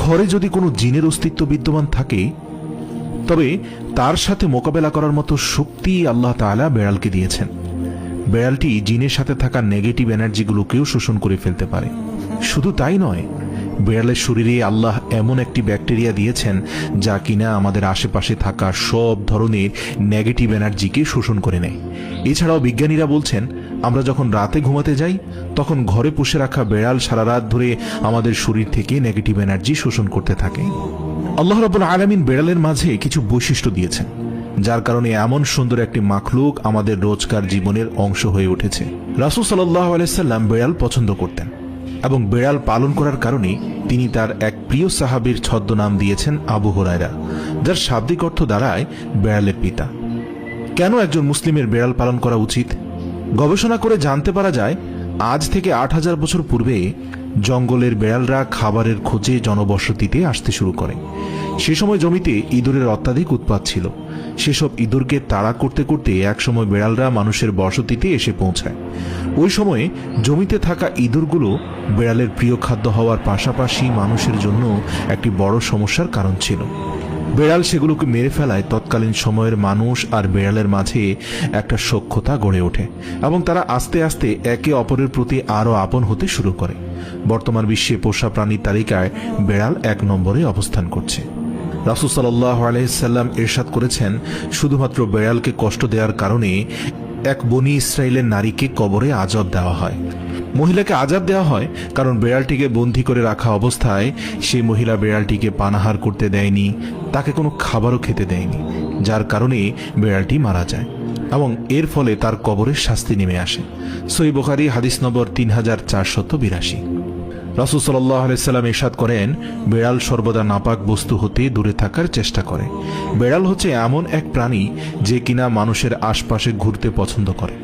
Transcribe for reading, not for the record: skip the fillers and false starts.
ঘরে যদি কোনো জিনের অস্তিত্ব বিদ্যমান থাকে তবে তার সাথে মোকাবেলা করার মতো শক্তি আল্লাহ তাআলা বেড়ালকে দিয়েছেন। বেড়ালটি জিনের সাথে থাকা নেগেটিভ এনার্জিগুলোকেও শোষণ করে ফেলতে পারে। শুধু তাই নয়, বেড়ালের শরীরে আল্লাহ এমন একটি ব্যাকটেরিয়া দিয়েছেন যা কিনা আমাদের আশেপাশে থাকা সব ধরনের নেগেটিভ এনার্জিকে শোষণ করে নেয়। এছাড়াও বিজ্ঞানীরা বলছেন, আমরা যখন রাতে ঘুমাতে যাই তখন ঘরে পুষে রাখা বেড়াল সারা রাত ধরে আমাদের শরীর থেকে নেগেটিভ এনার্জি শোষণ করতে থাকে। আল্লাহ রাব্বুল আলামিন বেড়ালের মাঝে কিছু বৈশিষ্ট্য দিয়েছেন যার কারণে এমন সুন্দর একটি মাখলুক আমাদের রোজকার জীবনের অংশ হয়ে উঠেছে। রাসূল সাল্লাল্লাহু আলাইহি সাল্লাম বেড়াল পছন্দ করতেন এবং বেড়াল পালন করার কারণে তিনি তার এক প্রিয় সাহাবীর ছদ্মনাম দিয়েছেন আবু হুরায়রা, যার শাব্দিক অর্থ দাঁড়ায় বেড়ালের পিতা। কেন একজন মুসলিমের বেড়াল পালন করা উচিত? গবেষণা করে জানতে পারা যায়, আজ থেকে ৮,০০০ বছর পূর্বে জঙ্গলের বেড়ালরা খাবারের খোঁজে জনবসতিতে আসতে শুরু করে। সে সময় জমিতে ইঁদুরের অত্যাধিক উৎপাত ছিল। সেসব ইঁদুরকে তাড়া করতে করতে একসময় বেড়ালরা মানুষের বসতিতে এসে পৌঁছায়। ওই সময়ে জমিতে থাকা ইঁদুরগুলো বেড়ালের প্রিয় খাদ্য হওয়ার পাশাপাশি মানুষের জন্য একটি বড় সমস্যার কারণ ছিল। বেড়াল সেগুলোকে মেরে ফেলায় তৎকালীন সময়ের মানুষ আর বেড়ালের মাঝে একটা সখ্যতা গড়ে ওঠে এবং তারা আস্তে আস্তে একে অপরের প্রতি আরও আপন হতে শুরু করে। বর্তমান বিশ্বে পোষা প্রাণীর তালিকায় বেড়াল ১ নম্বরে অবস্থান করছে। রাসূল সাল্লাল্লাহু আলাইহি সাল্লাম ইরশাদ করেছেন, শুধুমাত্র বেড়ালকে কষ্ট দেওয়ার কারণে এক বনী ইসরায়েলের নারীকে কবরে আযাব দেওয়া হয়। মহিলাকে আযাব দেওয়া হয় কারণ বেড়ালটিকে বন্দী করে রাখা অবস্থায় সেই মহিলা বেড়ালটিকে পানাহার করতে দেয়নি, তাকে কোনো খাবারও খেতে দেয়নি, যার কারণে বেড়ালটি মারা যায় এবং এর ফলে তার কবরের শাস্তি নেমে আসে। সহিহ বুখারী হাদিস নম্বর 3482। রাসূল সাল্লাল্লাহু আলাইহি সাল্লাম ইরশাদ করেন, বেড়াল সর্বদা নাপাক বস্তু হতে দূরে থাকার চেষ্টা করে। বেড়াল হচ্ছে এমন এক প্রাণী যে কিনা মানুষের আশপাশে ঘুরতে পছন্দ করে।